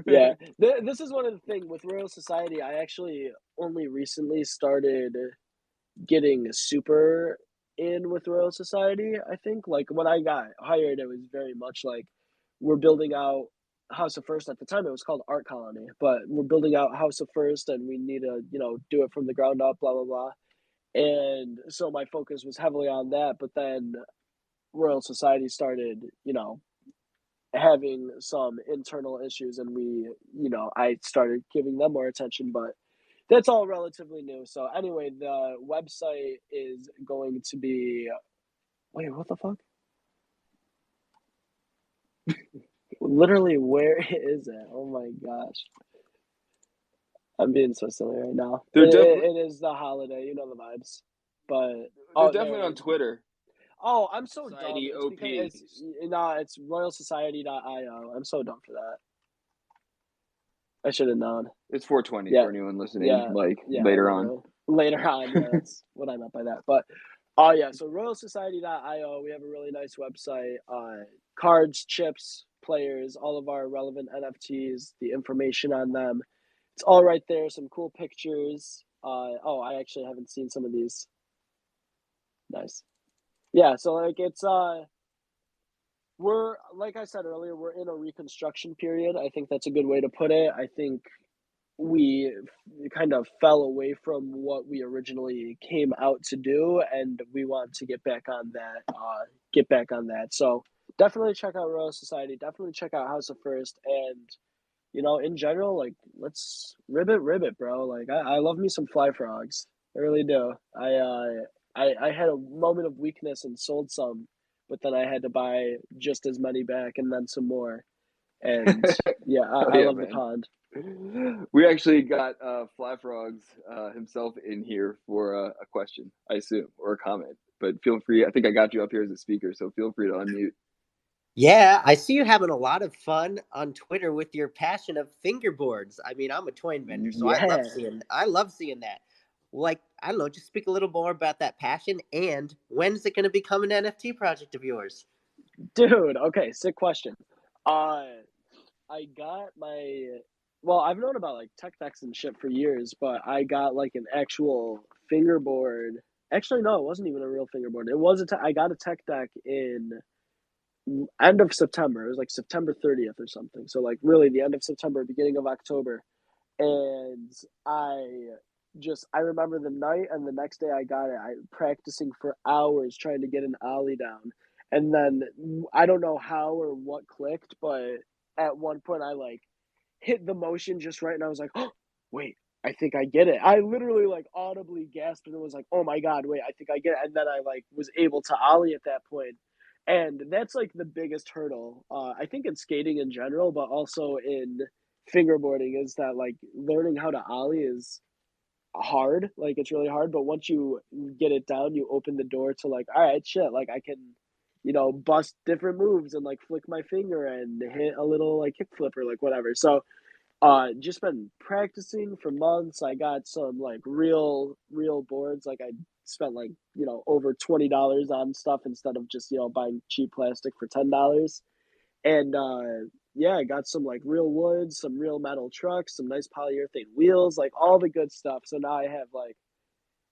Yeah, this is one of the things with Royal Society. I actually only recently started getting super in with Royal Society. I think like when I got hired, it was very much like we're building out House of First. At the time, it was called Art Colony, but we're building out House of First, and we need to do it from the ground up. Blah blah blah. And so my focus was heavily on that. But then Royal Society started, having some internal issues, and I started giving them more attention. But that's all relatively new. So anyway, the website is going to be. Wait, what the fuck? Literally, where is it? Oh my gosh. I'm being so silly right now. They're definitely It is the holiday, you know the vibes. But they're oh, there definitely it on is. Twitter. Oh, I'm so dumb. Society It's because OP. it's nah, it's royalsociety.io. I'm so dumb for that. I should have known. It's 420 Yeah, for anyone listening, yeah, like yeah. later on. Literally later on. Yeah, that's what I meant by that. But oh yeah, so royalsociety.io. We have a really nice website. Cards, chips, players, all of our relevant NFTs, the information on them. It's all right there. Some cool pictures. Oh, I actually haven't seen some of these. Nice. Yeah, so like it's we're like I said earlier, we're in a reconstruction period. I think that's a good way to put it. I think we kind of fell away from what we originally came out to do, and we want to get back on that. Get back on that. So definitely check out Royal Society. Definitely check out House of First, and in general, like let's ribbit, bro. Like I love me some fly frogs. I really do. I had a moment of weakness and sold some, but then I had to buy just as many back and then some more. And yeah, Oh I yeah, love the man. pond. We actually got Fly Frogs himself in here for a question, I assume, or a comment. But feel free. I think I got you up here as a speaker, so feel free to unmute. Yeah, I see you having a lot of fun on Twitter with your passion of fingerboards. I mean, I'm a toy inventor, so Yeah, I love seeing that. Like, I don't know, just speak a little more about that passion and when's it going to become an NFT project of yours? dude. Okay, sick question. Uh, I got my. Well, I've known about like tech decks and shit for years, but I got like an actual fingerboard. Actually, no, it wasn't even a real fingerboard. It was I got a tech deck in end of September. It was like September 30th or something. So like really the end of September, beginning of October. And I remember the night and the next day I got it. I practicing for hours trying to get an ollie down. And then I don't know how or what clicked, but at one point I like hit the motion just right and I was like, "Oh, wait, I think I get it." I literally like audibly gasped and was like, "Oh my god, wait, I think I get it." And then I like was able to ollie at that point. And that's like the biggest hurdle. I think in skating in general, but also in fingerboarding is that like learning how to ollie is hard. Like it's really hard, but once you get it down, you open the door to like, all right, shit, like I can, bust different moves and like flick my finger and hit a little like kickflip or like whatever. So just been practicing for months. I got some like real boards. Like I spent like, over $20 on stuff instead of just, buying cheap plastic for $10. And yeah, I got some like real wood, some real metal trucks, some nice polyurethane wheels, like all the good stuff. So now I have like,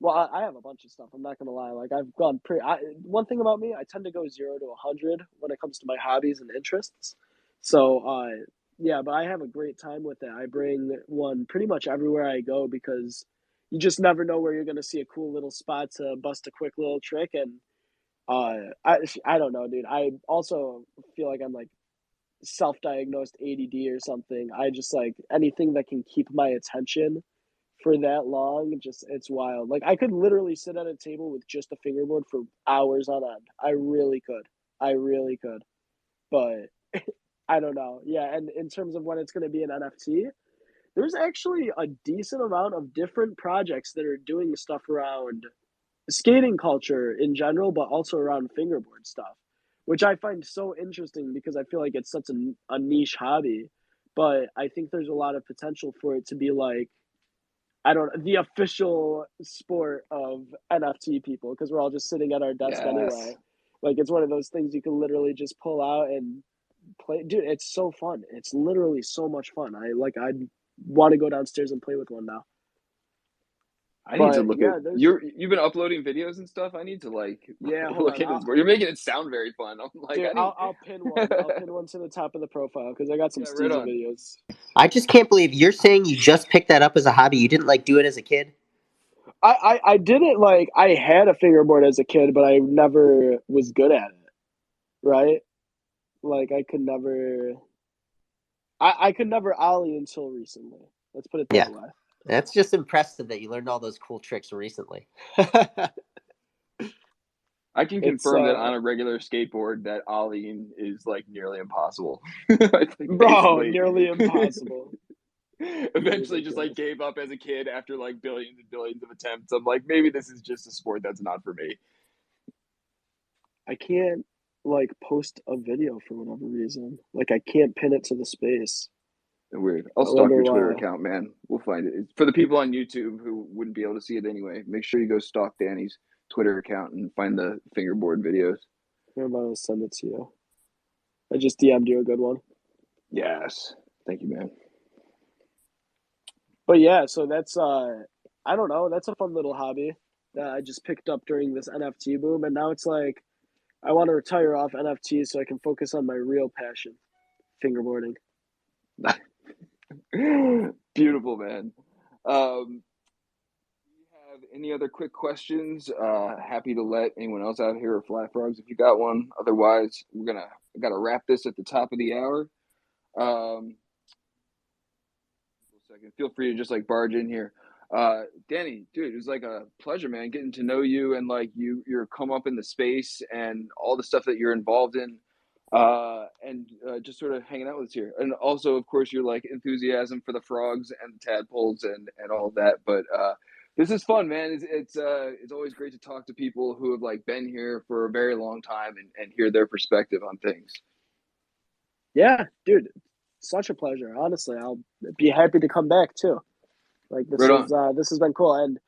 well, I have a bunch of stuff. I'm not gonna lie. Like I've gone pretty. One thing about me, I tend to go 0 to 100 when it comes to my hobbies and interests. So yeah, but I have a great time with it. I bring one pretty much everywhere I go because you just never know where you're gonna see a cool little spot to bust a quick little trick. And I don't know, dude. I also feel like I'm like self-diagnosed ADD or something. I just like anything that can keep my attention for that long, just it's wild. Like I could literally sit at a table with just a fingerboard for hours on end. I really could. I really could. But I don't know. Yeah, and in terms of when it's going to be an NFT, there's actually a decent amount of different projects that are doing stuff around skating culture in general, but also around fingerboard stuff, which I find so interesting because I feel like it's such a niche hobby. But I think there's a lot of potential for it to be like, I don't the official sport of NFT people because we're all just sitting at our desk Yes. anyway. Like it's one of those things you can literally just pull out and play. Dude, it's so fun. It's literally so much fun. I'd want to go downstairs and play with one now. I need to But look at yeah, there's you've been uploading videos and stuff. I need to like yeah. Hold look on, at his board. You're making it sound very fun. I'm like, dude. I need I'll pin one. I'll pin one to the top of the profile because I got some Yeah, right steezy on. videos. I just can't believe you're saying you just picked that up as a hobby. You didn't like do it as a kid? I did it like I had a fingerboard as a kid, but I never was good at it. Right? Like I could never ollie until recently. Let's put it Yeah. that way. That's just impressive that you learned all those cool tricks recently. I can It's confirm that on a regular skateboard that ollieing is like nearly impossible. I think bro, basically nearly impossible. You're eventually just like ridiculous. gave up as a kid after like billions and billions of attempts. I'm like, maybe this is just a sport that's not for me. I can't like post a video for whatever reason. Like I can't pin it to the space. Weird. I'll I stalk wonder your Twitter why. account, man. We'll find it. For the people on YouTube who wouldn't be able to see it anyway, make sure you go stalk Danny's Twitter account and find the fingerboard videos. I'm about to send it to you. I just DM'd you a good one. Yes. Thank you, man. But yeah, so that's I don't know, that's a fun little hobby that I just picked up during this NFT boom and now it's like I want to retire off NFTs so I can focus on my real passion, fingerboarding. Beautiful, man. Do you have any other quick questions? Happy to let anyone else out here or Fly Frogs if you got one. Otherwise, gotta wrap this at the top of the hour. Um, second. Feel free to just like barge in here. Danny, dude, it was like a pleasure, man, getting to know you and like you're come up in the space and all the stuff that you're involved in, and just sort of hanging out with us here. And also, of course, your like enthusiasm for the frogs and the tadpoles and all of that. But this is fun, man. It's always great to talk to people who have like been here for a very long time and hear their perspective on things. Yeah, dude, such a pleasure. Honestly, I'll be happy to come back too. Like Right on. this has been cool, and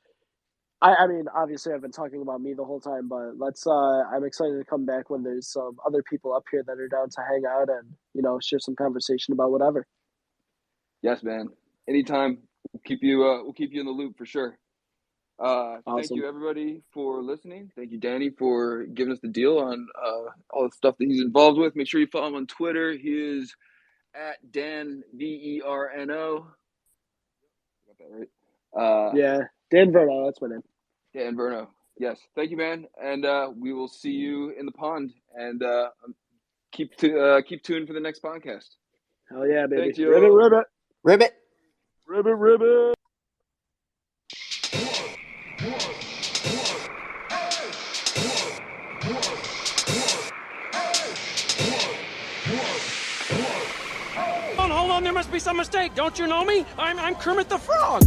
I mean, obviously, I've been talking about me the whole time, but I'm excited to come back when there's some other people up here that are down to hang out and share some conversation about whatever. Yes, man. Anytime. We'll keep you in the loop for sure. Thank Awesome. you everybody for listening. Thank you, Danny, for giving us the deal on all the stuff that he's involved with. Make sure you follow him on Twitter. He is at Dan VERNO. Got that right? Yeah, Dan Verno, that's my name. Dan Verno. Yes. Thank you, man. And we will see you in the pond. And keep tuned for the next podcast. Hell yeah, baby. Thank you. Ribbit, ribbit. Ribbit. Ribbit, ribbit. Hold on, there must be some mistake. Don't you know me? I'm Kermit the Frog.